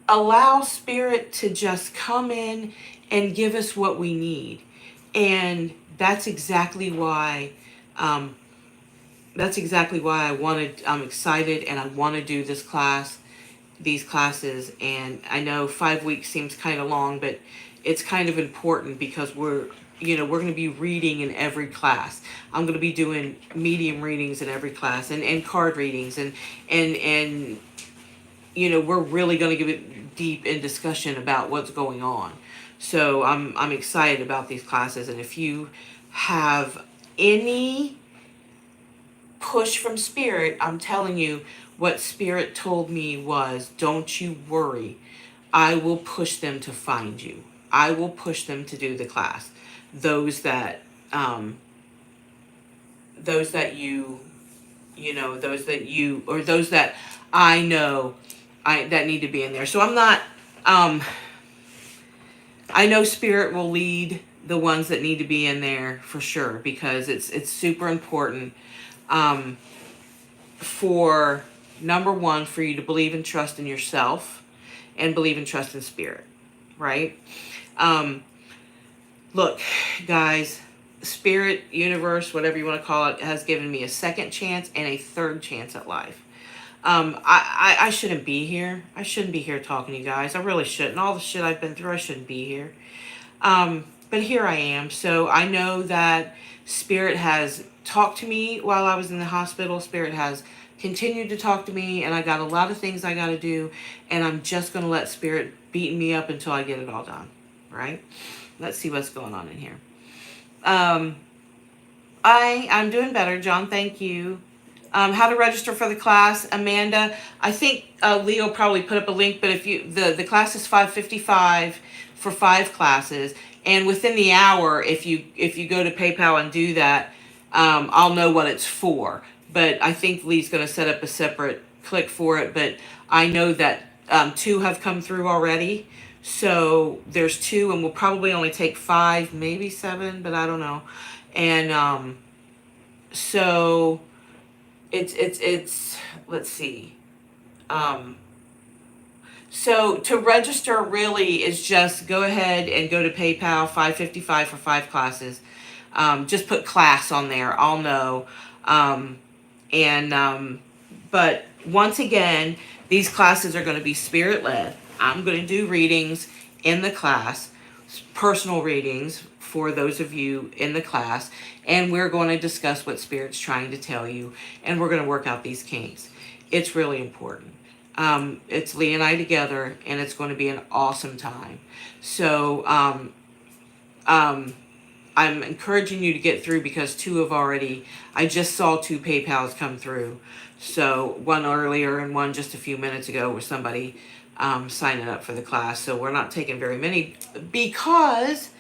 allow Spirit to just come in and give us what we need. And that's exactly why I'm excited, and I want to do these classes. And I know 5 weeks seems kind of long, but it's kind of important because we're going to be reading in every class. I'm going to be doing medium readings in every class, and card readings, and we're really going to get deep in discussion about what's going on. So I'm excited about these classes. And if you have any push from Spirit, I'm telling you, what Spirit told me was, don't you worry. I will push them to find you. I will push them to do the class. Those that I know that need to be in there. So I'm not, I know Spirit will lead the ones that need to be in there for sure, because it's super important for, number one, for you to believe and trust in yourself and believe and trust in Spirit, right? Look, guys, Spirit, universe, whatever you want to call it, has given me a second chance and a third chance at life. I shouldn't be here. I shouldn't be here talking to you guys. I really shouldn't. All the shit I've been through, I shouldn't be here. But here I am. So I know that Spirit has talked to me while I was in the hospital. Spirit has continued to talk to me, and I got a lot of things I got to do, and I'm just going to let Spirit beat me up until I get it all done, right? Let's see what's going on in here. I'm doing better, John. Thank you. How to register for the class, Amanda. I think Leo probably put up a link, but if you the class is $5.55 for 5 classes, and within the hour, if you go to PayPal and do that, I'll know what it's for. But I think Lee's going to set up a separate click for it. But I know that 2 have come through already. So there's 2, and we'll probably only take 5, maybe 7, but I don't know. And so it's let's see. So to register really is just go ahead and go to PayPal, $5.55 for 5 classes. Just put class on there. I'll know. But once again, these classes are going to be Spirit led. I'm going to do readings in the class, personal readings for those of you in the class, and we're going to discuss what Spirit's trying to tell you, and we're going to work out these kinks. It's really important. It's Lee and I together, and it's going to be an awesome time. So um, I'm encouraging you to get through because two have already, I just saw two PayPals come through. So one earlier and one just a few minutes ago with somebody signing up for the class. So we're not taking very many because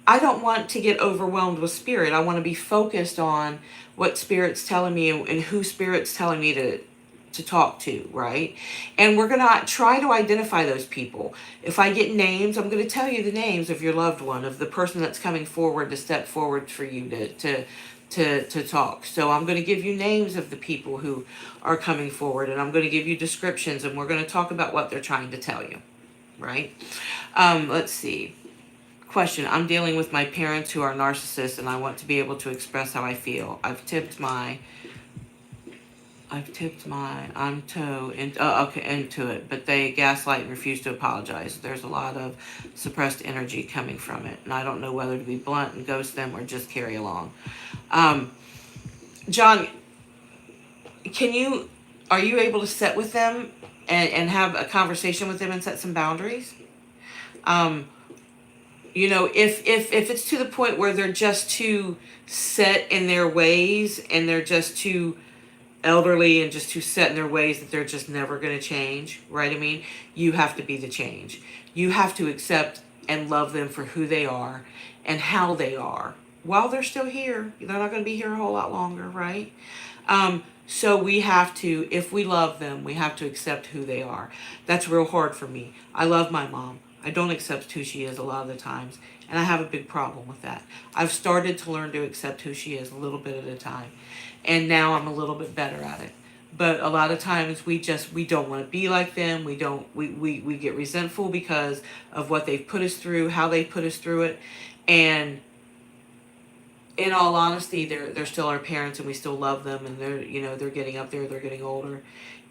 I don't want to get overwhelmed with spirit. I want to be focused on what spirit's telling me and who spirit's telling me to talk to, right? And we're going to try to identify those people. If I get names, I'm going to tell you the names of your loved one, of the person that's coming forward to step forward for you to talk. So I'm going to give you names of the people who are coming forward, and I'm going to give you descriptions, and we're going to talk about what they're trying to tell you, right? Let's see. Question. I'm dealing with my parents who are narcissists, and I want to be able to express how I feel. I'm toe into it, but they gaslight and refuse to apologize. There's a lot of suppressed energy coming from it, and I don't know whether to be blunt and ghost them or just carry along. John, are you able to sit with them and have a conversation with them and set some boundaries? If it's to the point where they're just too set in their ways and they're just too elderly and just too set in their ways that they're just never going to change, right? I mean, you have to be the change. You have to accept and love them for who they are and how they are while they're still here. They're not going to be here a whole lot longer, right? So we have to, if we love them, we have to accept who they are. That's real hard for me. I love my mom. I don't accept who she is a lot of the times, and I have a big problem with that. I've started to learn to accept who she is a little bit at a time, and now I'm a little bit better at it. But a lot of times we don't want to be like them. We get resentful because of what they've put us through, how they put us through it, and in all honesty, they're still our parents, and we still love them, and they're getting up there, they're getting older,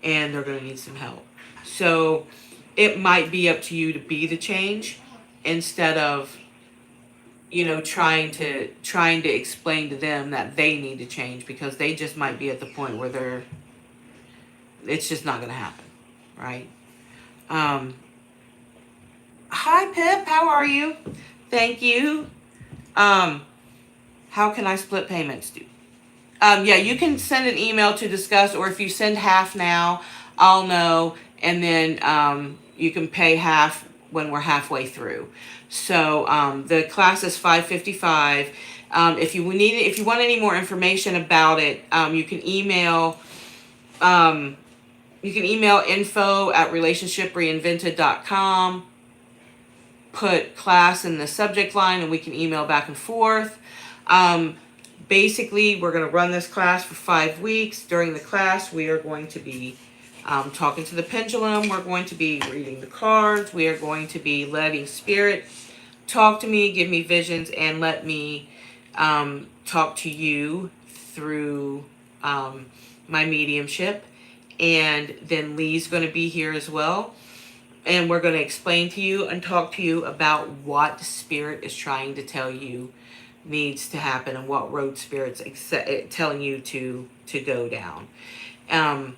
and they're going to need some help. So it might be up to you to be the change instead of trying to explain to them that they need to change, because they just might be at the point where it's just not going to happen, right? Um, Hi Pip, how are you? Thank you. How can I split payments? Yeah, you can send an email to discuss, or if you send half now, I'll know, and then you can pay half when we're halfway through. So the class is $555. If you want any more information about it, you can email. You can email info@relationshipreinvented.com. Put class in the subject line, and we can email back and forth. Basically, we're going to run this class for 5 weeks. During the class, we are going to be talking to the pendulum. We're going to be reading the cards. We are going to be letting spirit talk to me, give me visions, and let me talk to you through my mediumship. And then Lee's going to be here as well. And we're going to explain to you and talk to you about what spirit is trying to tell you needs to happen, and what road spirit's telling you to go down. And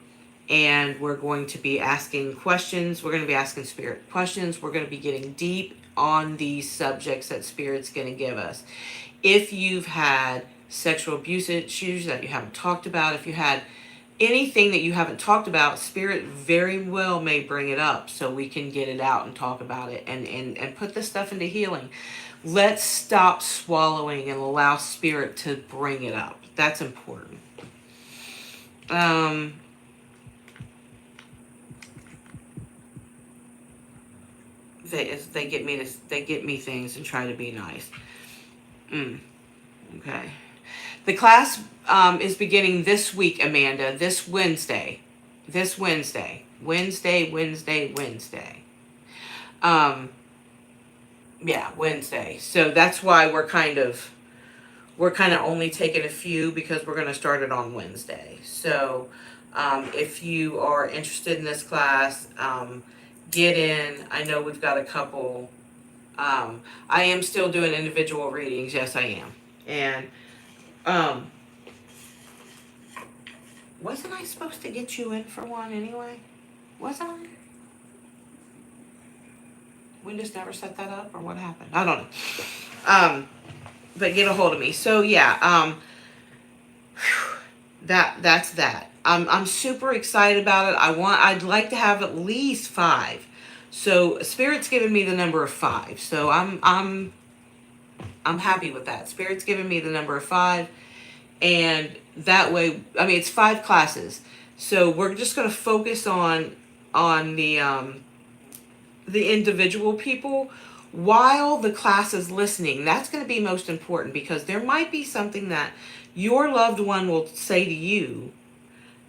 we're going to be asking questions. We're going to be asking spirit questions. We're going to be getting deep on these subjects that spirit's going to give us. If you've had sexual abuse issues that you haven't talked about, if you had anything that you haven't talked about, spirit very well may bring it up so we can get it out and talk about it and put this stuff into healing. Let's stop swallowing and allow spirit to bring it up. That's important. They get me things and try to be nice. Okay. The class is beginning this week, Amanda. This Wednesday. Wednesday. Yeah, Wednesday. So that's why we're kind of only taking a few, because we're going to start it on Wednesday. So if you are interested in this class, get in. I know we've got a couple. I am still doing individual readings. Yes, I am. And wasn't I supposed to get you in for one anyway? Was I? We just never set that up, or what happened? I don't know. But get a hold of me. So yeah, that's that. I'm super excited about it. I'd like to have at least 5. So Spirit's given me the number of 5. So I'm happy with that. Spirit's given me the number of 5, and that way, I mean, it's 5 classes. So we're just going to focus on the individual people while the class is listening. That's going to be most important, because there might be something that your loved one will say to you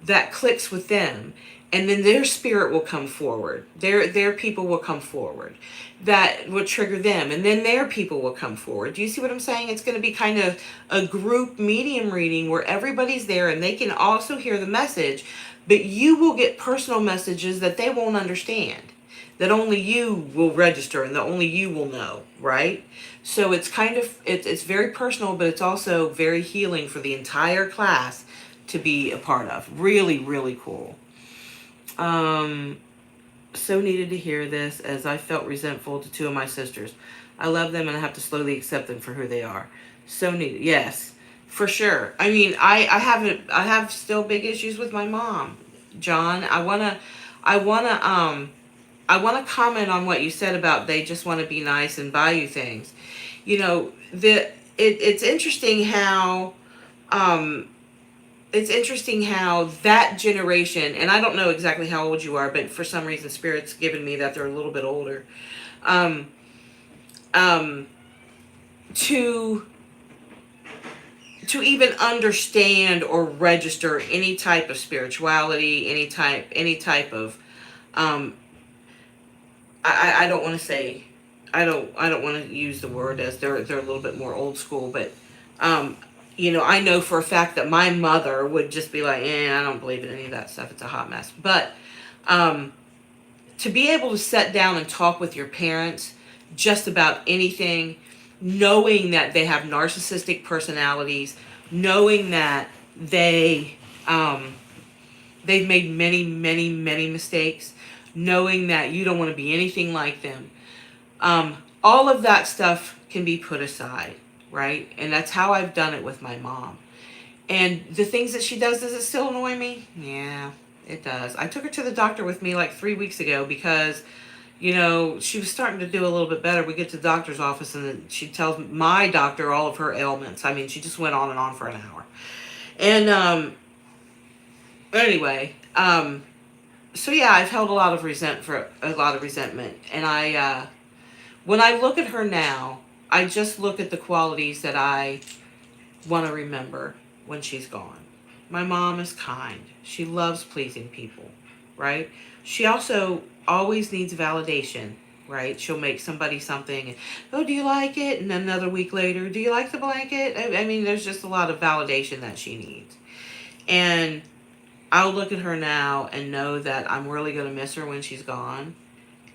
that clicks with them, and then their spirit will come forward. Their people will come forward. That will trigger them, and then their people will come forward. Do you see what I'm saying? It's going to be kind of a group medium reading where everybody's there and they can also hear the message, but you will get personal messages that they won't understand, that only you will register and that only you will know, right? So it's kind of, it's very personal, but it's also very healing for the entire class to be a part of. Really, really cool. So needed to hear this, as I felt resentful to 2 of my sisters. I love them and I have to slowly accept them for who they are. So needed. Yes, for sure. I mean, I have still big issues with my mom, John. I wanna comment on what you said about they just want to be nice and buy you things. You know, it's interesting how that generation, and I don't know exactly how old you are, but for some reason Spirit's given me that they're a little bit older, to even understand or register any type of spirituality, any type of I don't want to say, I don't want to use the word, as they're a little bit more old school, but you know, I know for a fact that my mother would just be like, I don't believe in any of that stuff. It's a hot mess. But to be able to sit down and talk with your parents just about anything, knowing that they have narcissistic personalities, knowing that they've made many, many, many mistakes, knowing that you don't want to be anything like them. All of that stuff can be put aside, right? And that's how I've done it with my mom. And the things that she does it still annoy me? Yeah, it does. I took her to the doctor with me like 3 weeks ago because, you know, she was starting to do a little bit better. We get to the doctor's office and she tells my doctor all of her ailments. I mean, she just went on and on for an hour. And anyway, so yeah, I've held a lot of resentment. And when I look at her now, I just look at the qualities that I want to remember when she's gone. My mom is kind. She loves pleasing people, right? She also always needs validation, right? She'll make somebody something, and, oh, do you like it? And then another week later, do you like the blanket? I mean, there's just a lot of validation that she needs. And I'll look at her now and know that I'm really going to miss her when she's gone.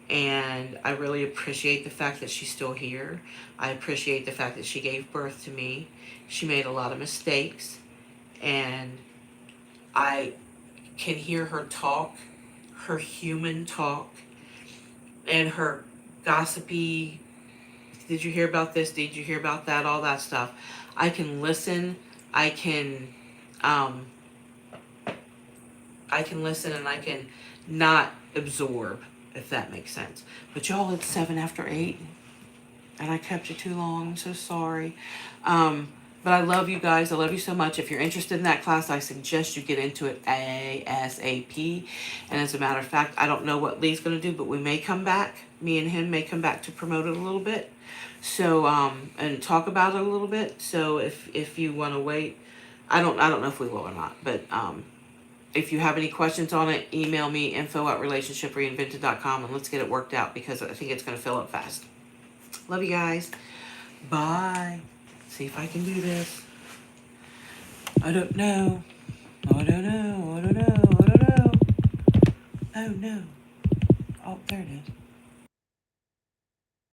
And I really appreciate the fact that she's still here. I appreciate the fact that she gave birth to me. She made a lot of mistakes. And I can hear her talk, her human talk, and her gossipy, did you hear about this? Did you hear about that? All that stuff. I can listen. I can listen, and I can not absorb, if that makes sense. But y'all, it's 7 after 8, and I kept you too long. I'm so sorry. But I love you guys. I love you so much. If you're interested in that class, I suggest you get into it ASAP. And as a matter of fact, I don't know what Lee's going to do, but we may come back. Me and him may come back to promote it a little bit. So, and talk about it a little bit. So if you want to wait, I don't know if we will or not, but, if you have any questions on it, email me, info@relationshipreinvented.com, and let's get it worked out, because I think it's going to fill up fast. Love you guys. Bye. See if I can do this. I don't know. I don't know. I don't know. I don't know. Oh, no. Oh, there it is.